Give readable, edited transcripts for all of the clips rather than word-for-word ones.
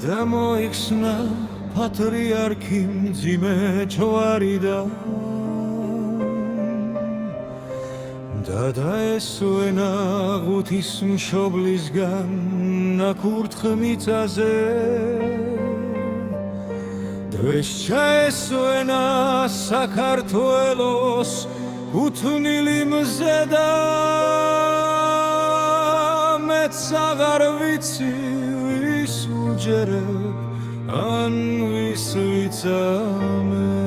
გამოიხსნა პატრიარქი მძიმე ჯვარიდან და დაესვენა ღვთისმშობლისგან ნაკურთხ მიწაზე დღეს ჩაესვენა საქართველოს გუთვნილი მზე და მეც აღარ ვიცი ვის უჯერებ ან ვის ვიწამებ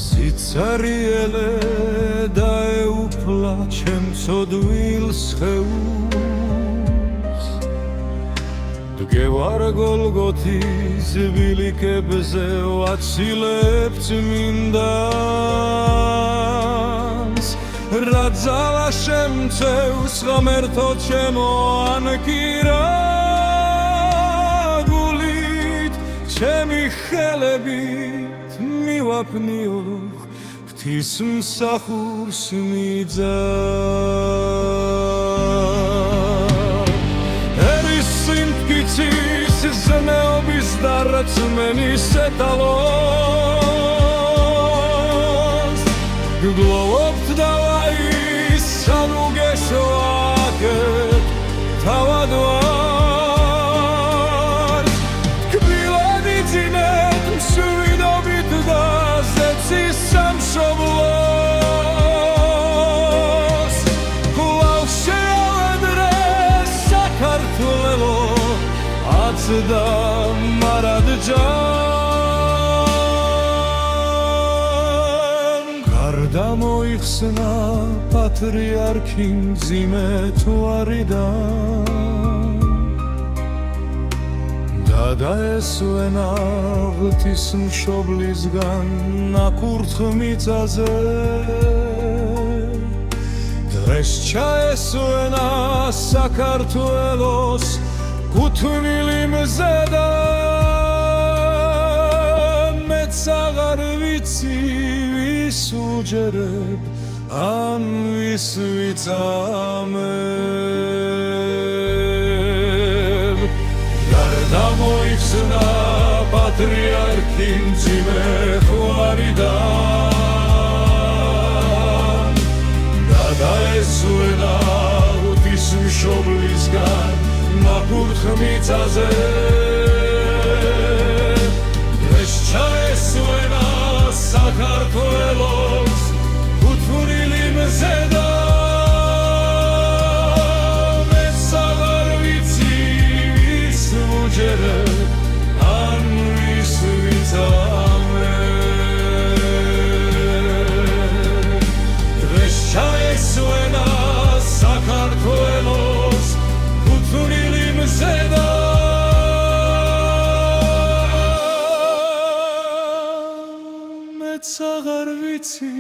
სიცარიელე დაეუფლა ჩემ ცოდვილ სხეულს დგევარ გოლგოთის ბილიკებზე ვაცილებ წმინდანს რა ძალა შემწევს ღმერთო ჩემო ან კი რა გულით ჩემი ხელებით მივაფნიო ღვთისმსახურს მიძა ზნეობის და რწმენის ეტალონს გლოვობთ დავაის სანუგესო აკეთ თავად ვარ კბილად იძინეთ მსვიდობით და ზეცის სამშობლოს კვლავ შეავედრე საქართველო და მარადჯან გარდა მოიხსნა პატრიარქი მძიმე ჯვარიდან და დაესვენა ღვთისმშობლისგან ნაკურთხ მიწაზე დღეს ჩაესვენა საქართველოს გუთვნილი მზე და მეც აღარ ვიცი ვის უჯერებ ან ვის ვიწამებ გარდა მოიხსნა პატრიარქი მძიმე ჯვარიდან და დაესვენა ღვთისმშობლისგან ნაკურთხ მიწაზე დღეს ჩაესვენა საქართველოს გუთვნილი მზე და მეც აღარ ვიცი ვის ვუჯერებ ან ვის ვიწამებ დღეს ჩაესვენა საქართველოს გუთვნილი მზე და მეც აღარ ვიცი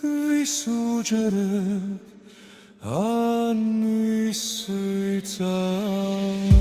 ვის უჯერებ ან ვის ვიწამებ